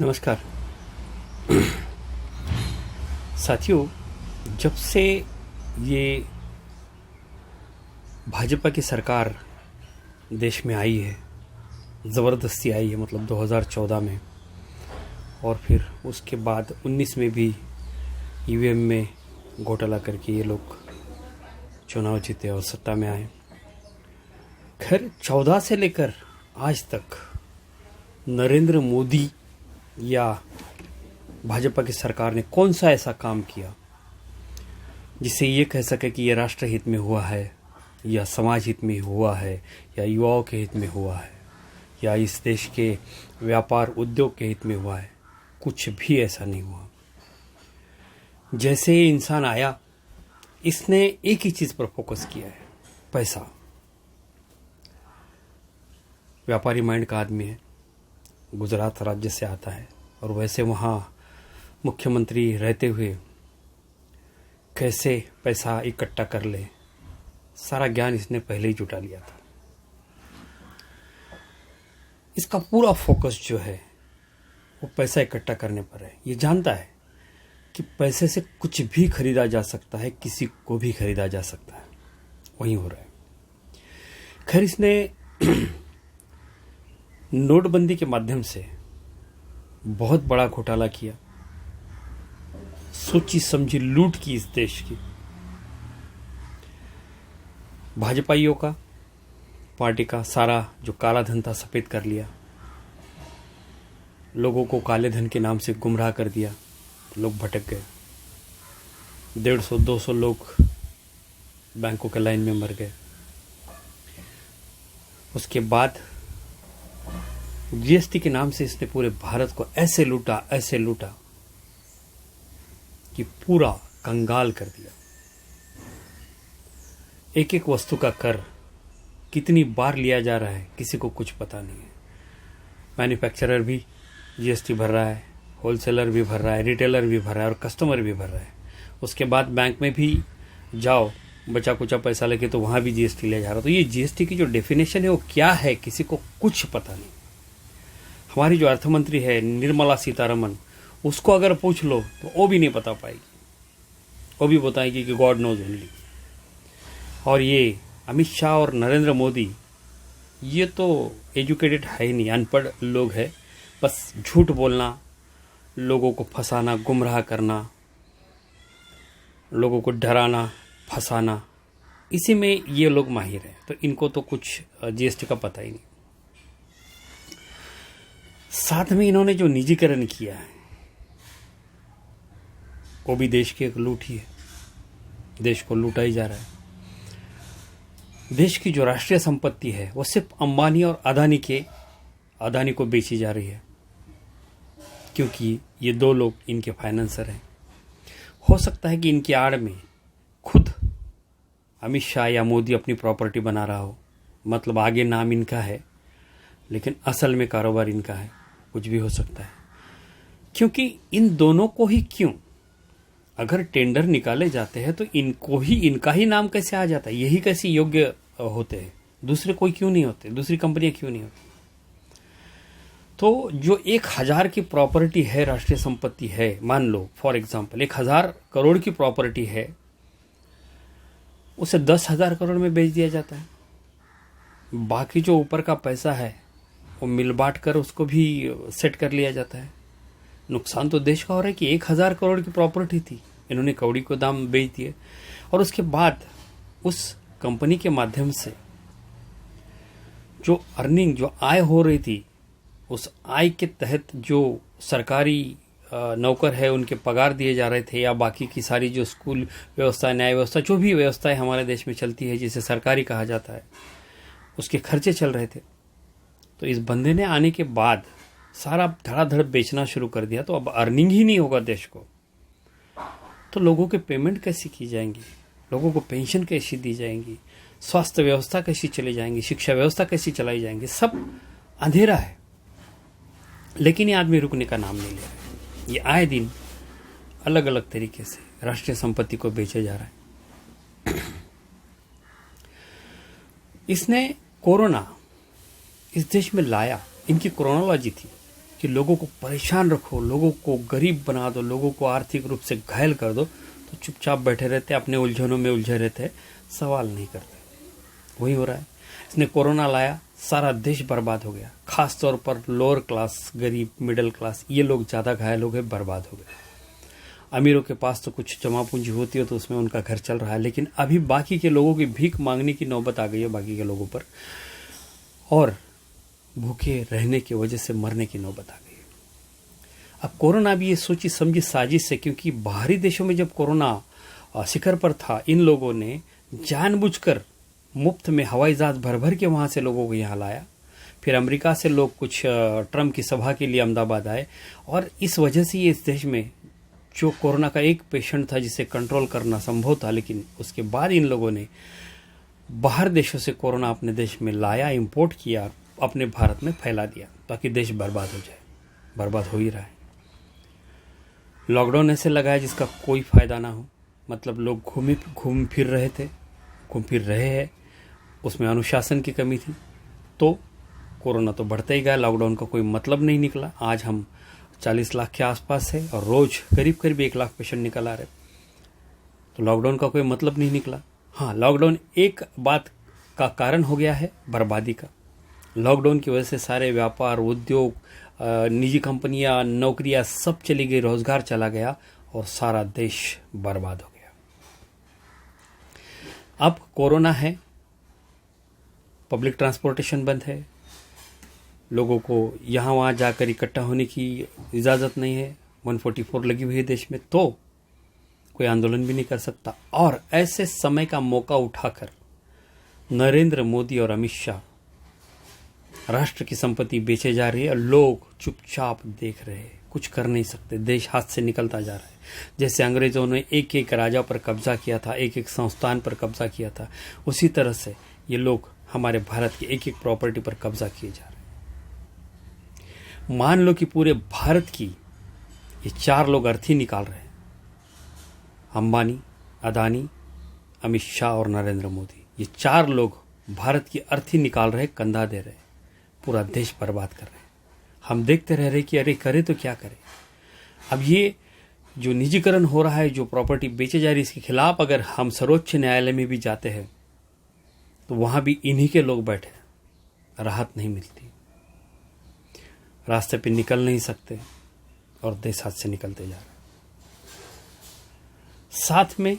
नमस्कार साथियों। जब से ये भाजपा की सरकार देश में आई है, ज़बरदस्ती आई है, मतलब 2014 में, और फिर उसके बाद 19 में भी ईवीएम में घोटाला करके ये लोग चुनाव जीते और सत्ता में आए। खैर 14 से लेकर आज तक नरेंद्र मोदी या भाजपा की सरकार ने कौन सा ऐसा काम किया जिससे ये कह सके कि ये राष्ट्र हित में हुआ है, या समाज हित में हुआ है, या युवाओं के हित में हुआ है, या इस देश के व्यापार उद्योग के हित में हुआ है। कुछ भी ऐसा नहीं हुआ। जैसे ये इंसान आया, इसने एक ही चीज़ पर फोकस किया है, पैसा। व्यापारी माइंड का आदमी है, गुजरात राज्य से आता है, और वैसे वहाँ मुख्यमंत्री रहते हुए कैसे पैसा इकट्ठा कर ले, सारा ज्ञान इसने पहले ही जुटा लिया था। इसका पूरा फोकस जो है वो पैसा इकट्ठा करने पर है। ये जानता है कि पैसे से कुछ भी खरीदा जा सकता है, किसी को भी खरीदा जा सकता है। वही हो रहा है। खैर इसने नोटबंदी के माध्यम से बहुत बड़ा घोटाला किया, सोची समझी लूट की इस देश की। भाजपाइयों का, पार्टी का सारा जो काला धन था सफेद कर लिया, लोगों को काले धन के नाम से गुमराह कर दिया, लोग भटक गए। 150-200 लोग बैंकों के लाइन में मर गए। उसके बाद जीएसटी के नाम से इसने पूरे भारत को ऐसे लूटा कि पूरा कंगाल कर दिया। एक एक वस्तु का कर कितनी बार लिया जा रहा है किसी को कुछ पता नहीं है। मैन्युफैक्चरर भी जीएसटी भर रहा है, होलसेलर भी भर रहा है, रिटेलर भी भर रहा है, और कस्टमर भी भर रहा है। उसके बाद बैंक में भी जाओ, बचा कुचा पैसा लेके, तो वहाँ भी जीएसटी ले जा रहा। तो ये जीएसटी की जो डेफिनेशन है वो क्या है, किसी को कुछ पता नहीं। हमारी जो अर्थमंत्री है निर्मला सीतारमन, उसको अगर पूछ लो तो वो भी नहीं बता पाएगी। वो भी बताएगी कि गॉड नोज ओनली। और ये अमित शाह और नरेंद्र मोदी, ये तो एजुकेटेड है ही नहीं, अनपढ़ लोग हैं। बस झूठ बोलना, लोगों को फंसाना, गुमराह करना, लोगों को डराना, फंसाना, इसी में ये लोग माहिर हैं। तो इनको तो कुछ जीएसटी का पता ही नहीं। साथ में इन्होंने जो निजीकरण किया है वो भी देश की एक लूट ही है। देश को लूटा ही जा रहा है। देश की जो राष्ट्रीय संपत्ति है वो सिर्फ अंबानी और अदानी को बेची जा रही है, क्योंकि ये दो लोग इनके फाइनेंसर हैं। हो सकता है कि इनकी आड़ में खुद अमित शाह या मोदी अपनी प्रॉपर्टी बना रहा हो, मतलब आगे नाम इनका है लेकिन असल में कारोबार इनका है। कुछ भी हो सकता है, क्योंकि इन दोनों को ही क्यों, अगर टेंडर निकाले जाते हैं तो इनका ही नाम कैसे आ जाता है? यही कैसे योग्य होते हैं? दूसरे कोई क्यों नहीं होते? दूसरी कंपनियां क्यों नहीं होती? तो जो 1000 की प्रॉपर्टी है, राष्ट्रीय संपत्ति है, मान लो फॉर एग्जांपल 1000 करोड़ की प्रॉपर्टी है, उसे 10,000 करोड़ में बेच दिया जाता है। बाकी जो ऊपर का पैसा है वो मिल बांट कर उसको भी सेट कर लिया जाता है। नुकसान तो देश का हो रहा है कि 1000 करोड़ की प्रॉपर्टी थी, इन्होंने कौड़ी को दाम बेच दिए, और उसके बाद उस कंपनी के माध्यम से जो अर्निंग, जो आय हो रही थी, उस आय के तहत जो सरकारी नौकर है उनके पगार दिए जा रहे थे, या बाकी की सारी जो स्कूल व्यवस्था, न्याय व्यवस्था, जो भी व्यवस्थाएं हमारे देश में चलती है जिसे सरकारी कहा जाता है, उसके खर्चे चल रहे थे। तो इस बंदे ने आने के बाद सारा धड़ाधड़ बेचना शुरू कर दिया, तो अब अर्निंग ही नहीं होगा देश को। तो लोगों के पेमेंट कैसी की जाएंगी, लोगों को पेंशन कैसी दी जाएंगी, स्वास्थ्य व्यवस्था कैसी चली जाएंगी, शिक्षा व्यवस्था कैसी चलाई जाएंगी, सब अंधेरा है। लेकिन ये आदमी रुकने का नाम नहीं ले रहा। ये आए दिन अलग अलग तरीके से राष्ट्रीय संपत्ति को बेचे जा रहा है। इसने कोरोना इस देश में लाया, इनकी क्रोनोलॉजी थी कि लोगों को परेशान रखो, लोगों को गरीब बना दो, लोगों को आर्थिक रूप से घायल कर दो, तो चुपचाप बैठे रहते, अपने उलझनों में उलझे रहते, सवाल नहीं करते। वही हो रहा है। इसने कोरोना लाया, सारा देश बर्बाद हो गया। खास तौर पर लोअर क्लास, गरीब, मिडिल क्लास, ये लोग ज़्यादा घायल हो गए, बर्बाद हो गए। अमीरों के पास तो कुछ जमा पूंजी होती है तो उसमें उनका घर चल रहा है, लेकिन अभी बाकी के लोगों की भीख मांगने की नौबत आ गई है बाकी के लोगों पर, और भूखे रहने की वजह से मरने की नौबत आ गई है। अब कोरोना भी ये सोची समझी साजिश है, क्योंकि बाहरी देशों में जब कोरोना शिखर पर था, इन लोगों ने जानबूझकर मुफ्त में हवाई जहाज भर भर के वहां से लोगों को यहाँ लाया। फिर अमेरिका से लोग कुछ ट्रम्प की सभा के लिए अहमदाबाद आए, और इस वजह से ये इस देश में जो कोरोना का एक पेशेंट था जिसे कंट्रोल करना संभव था, लेकिन उसके बाद इन लोगों ने बाहर देशों से कोरोना अपने देश में लाया, इंपोर्ट किया, अपने भारत में फैला दिया, ताकि देश बर्बाद हो जाए। बर्बाद हो ही रहा है। लॉकडाउन ऐसे लगाया जिसका कोई फायदा ना हो, मतलब लोग घूम फिर रहे हैं, उसमें अनुशासन की कमी थी, तो कोरोना तो बढ़ता ही गया। लॉकडाउन का कोई मतलब नहीं निकला। आज हम 40 लाख के आसपास है और रोज करीब करीब 1 लाख पेशेंट निकल आ रहे, तो लॉकडाउन का कोई मतलब नहीं निकला। हाँ, लॉकडाउन एक बात का कारण हो गया है, बर्बादी का। लॉकडाउन की वजह से सारे व्यापार, उद्योग, निजी कंपनियां, नौकरियां सब चली गई, रोजगार चला गया और सारा देश बर्बाद हो गया। अब कोरोना है, पब्लिक ट्रांसपोर्टेशन बंद है, लोगों को यहाँ वहाँ जाकर इकट्ठा होने की इजाज़त नहीं है, 144 लगी हुई है देश में, तो कोई आंदोलन भी नहीं कर सकता। और ऐसे समय का मौका उठाकर नरेंद्र मोदी और अमित शाह राष्ट्र की संपत्ति बेचे जा रही है, लोग चुपचाप देख रहे हैं, कुछ कर नहीं सकते, देश हाथ से निकलता जा रहा है। जैसे अंग्रेजों ने एक एक राजा पर कब्जा किया था, एक एक संस्थान पर कब्जा किया था, उसी तरह से ये लोग हमारे भारत की एक एक प्रॉपर्टी पर कब्जा किए जा रहे हैं। मान लो कि पूरे भारत की ये 4 लोग अर्थी निकाल रहे हैं, अंबानी, अदानी, अमित शाह और नरेंद्र मोदी, ये 4 लोग भारत की अर्थी निकाल रहे, कंधा दे रहे, पूरा देश बर्बाद कर रहे हैं। हम देखते रह रहे कि अरे करे तो क्या करे। अब ये जो निजीकरण हो रहा है, जो प्रॉपर्टी बेचे जा रही है, इसके खिलाफ अगर हम सर्वोच्च न्यायालय में भी जाते हैं तो वहां भी इन्हीं के लोग बैठे, राहत नहीं मिलती, रास्ते पे निकल नहीं सकते और देश हाथ से निकलते जा रहे। साथ में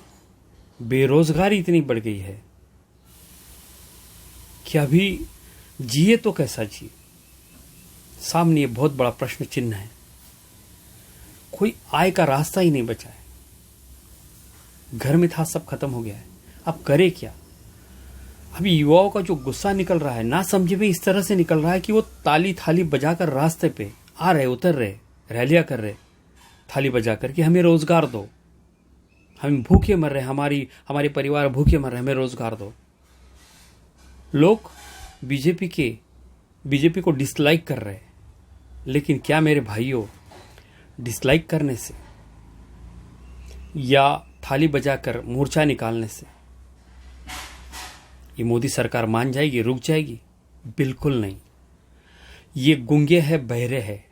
बेरोजगारी इतनी बढ़ गई है कि अभी जिए तो कैसा जिए, सामने ये बहुत बड़ा प्रश्न चिन्ह है। कोई आय का रास्ता ही नहीं बचा है, घर में था सब खत्म हो गया है, अब करे क्या। अभी युवाओं का जो गुस्सा निकल रहा है, ना समझे में इस तरह से निकल रहा है कि वो ताली थाली बजाकर रास्ते पे आ रहे, उतर रहे, रैलियां कर रहे थाली बजाकर कि हमें रोजगार दो, हम भूखे मर रहे, हमारे परिवार भूखे मर रहे, हमें रोजगार दो। लोग बीजेपी को डिसलाइक कर रहे हैं, लेकिन क्या मेरे भाइयों, डिसलाइक करने से या थाली बजाकर मोर्चा निकालने से ये मोदी सरकार मान जाएगी, रुक जाएगी? बिल्कुल नहीं। ये गूंगे हैं, बहरे हैं,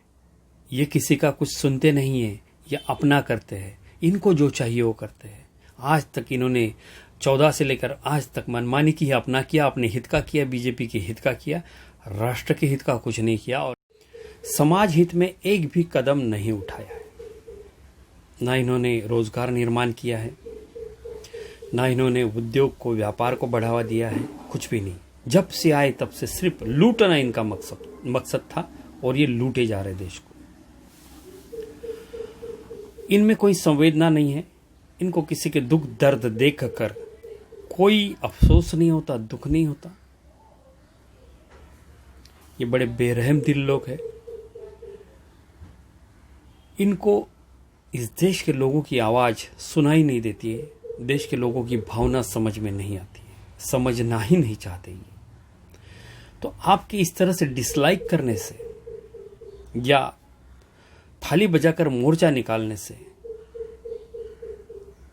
ये किसी का कुछ सुनते नहीं है, ये अपना करते हैं, इनको जो चाहिए वो करते हैं। आज तक इन्होंने 14 से लेकर आज तक मनमानी की है, अपना किया, अपने हित का किया, बीजेपी के हित का किया, राष्ट्र के हित का कुछ नहीं किया और समाज हित में एक भी कदम नहीं उठाया है। ना इन्होंने रोजगार निर्माण किया है, ना इन्होंने उद्योग को, व्यापार को बढ़ावा दिया है, कुछ भी नहीं। जब से आए तब से सिर्फ लूटना इनका मकसद था और ये लूटे जा रहे देश को। इनमें कोई संवेदना नहीं है, इनको किसी के दुख दर्द देखकर कोई अफसोस नहीं होता, दुख नहीं होता। ये बड़े बेरहम दिल लोग हैं। इनको इस देश के लोगों की आवाज सुनाई नहीं देती है, देश के लोगों की भावना समझ में नहीं आती है, समझना ही नहीं चाहते ये। तो आपके इस तरह से डिसलाइक करने से या थाली बजाकर मोर्चा निकालने से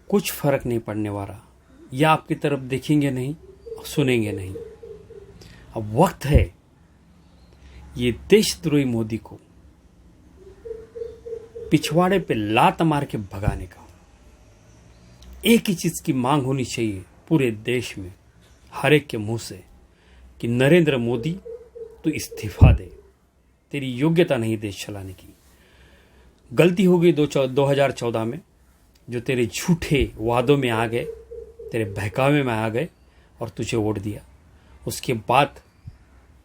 कुछ फर्क नहीं पड़ने वाला, या आपकी तरफ देखेंगे नहीं, सुनेंगे नहीं। अब वक्त है ये देशद्रोही मोदी को पिछवाड़े पे लात मार के भगाने का। एक ही चीज की मांग होनी चाहिए पूरे देश में, हर एक के मुंह से, कि नरेंद्र मोदी तू इस्तीफा दे, तेरी योग्यता नहीं देश चलाने की। गलती हो गई 2014 में, जो तेरे झूठे वादों में आ गए, तेरे बहकावे में आ गए और तुझे वोट दिया। उसके बाद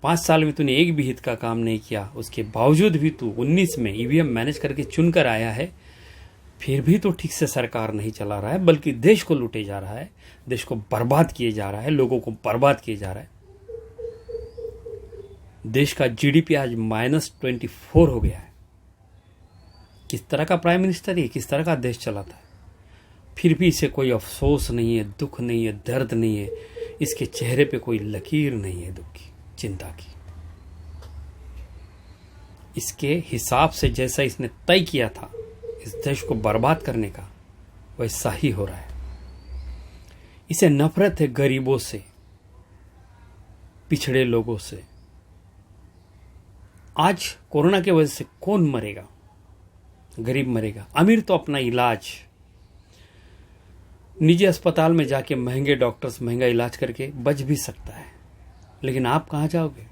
5 साल में तूने एक भी हित का काम नहीं किया। उसके बावजूद भी तू 19 में ईवीएम मैनेज करके चुनकर आया है, फिर भी तो ठीक से सरकार नहीं चला रहा है, बल्कि देश को लूटे जा रहा है, देश को बर्बाद किए जा रहा है, लोगों को बर्बाद किए जा रहा है। देश का जीडीपी आज -24 हो गया है। किस तरह का प्राइम मिनिस्टर है, किस तरह का देश चलाता है, फिर भी इसे कोई अफसोस नहीं है, दुख नहीं है, दर्द नहीं है, इसके चेहरे पे कोई लकीर नहीं है दुख की, चिंता की। इसके हिसाब से जैसा इसने तय किया था इस देश को बर्बाद करने का, वैसा ही हो रहा है। इसे नफरत है गरीबों से, पिछड़े लोगों से। आज कोरोना की वजह से कौन मरेगा? गरीब मरेगा। अमीर तो अपना इलाज निजी अस्पताल में जाके महंगे डॉक्टर्स महंगा इलाज करके बच भी सकता है, लेकिन आप कहां जाओगे?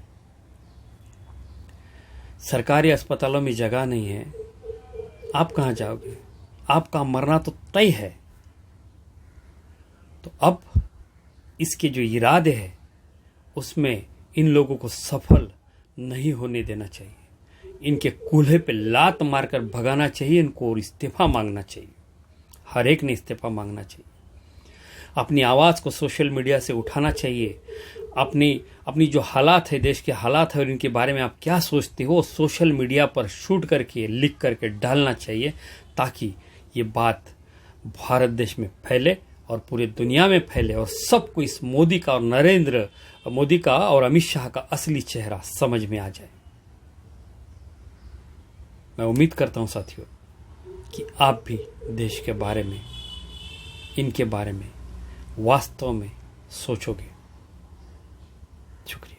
सरकारी अस्पतालों में जगह नहीं है, आप कहां जाओगे? आपका मरना तो तय है। तो अब इसके जो इरादे हैं उसमें इन लोगों को सफल नहीं होने देना चाहिए। इनके कूल्हे पे लात मारकर भगाना चाहिए इनको, और इस्तीफा मांगना चाहिए। हर एक ने इस्तीफा मांगना चाहिए। अपनी आवाज़ को सोशल मीडिया से उठाना चाहिए। अपनी जो हालात है, देश के हालात है और इनके बारे में आप क्या सोचते हो, सोशल मीडिया पर शूट करके, लिख करके डालना चाहिए, ताकि ये बात भारत देश में फैले और पूरे दुनिया में फैले और सबको इस मोदी का और नरेंद्र मोदी का और अमित शाह का असली चेहरा समझ में आ जाए। मैं उम्मीद करता हूं साथियों कि आप भी देश के बारे में, इनके बारे में वास्तव में सोचोगे। शुक्रिया।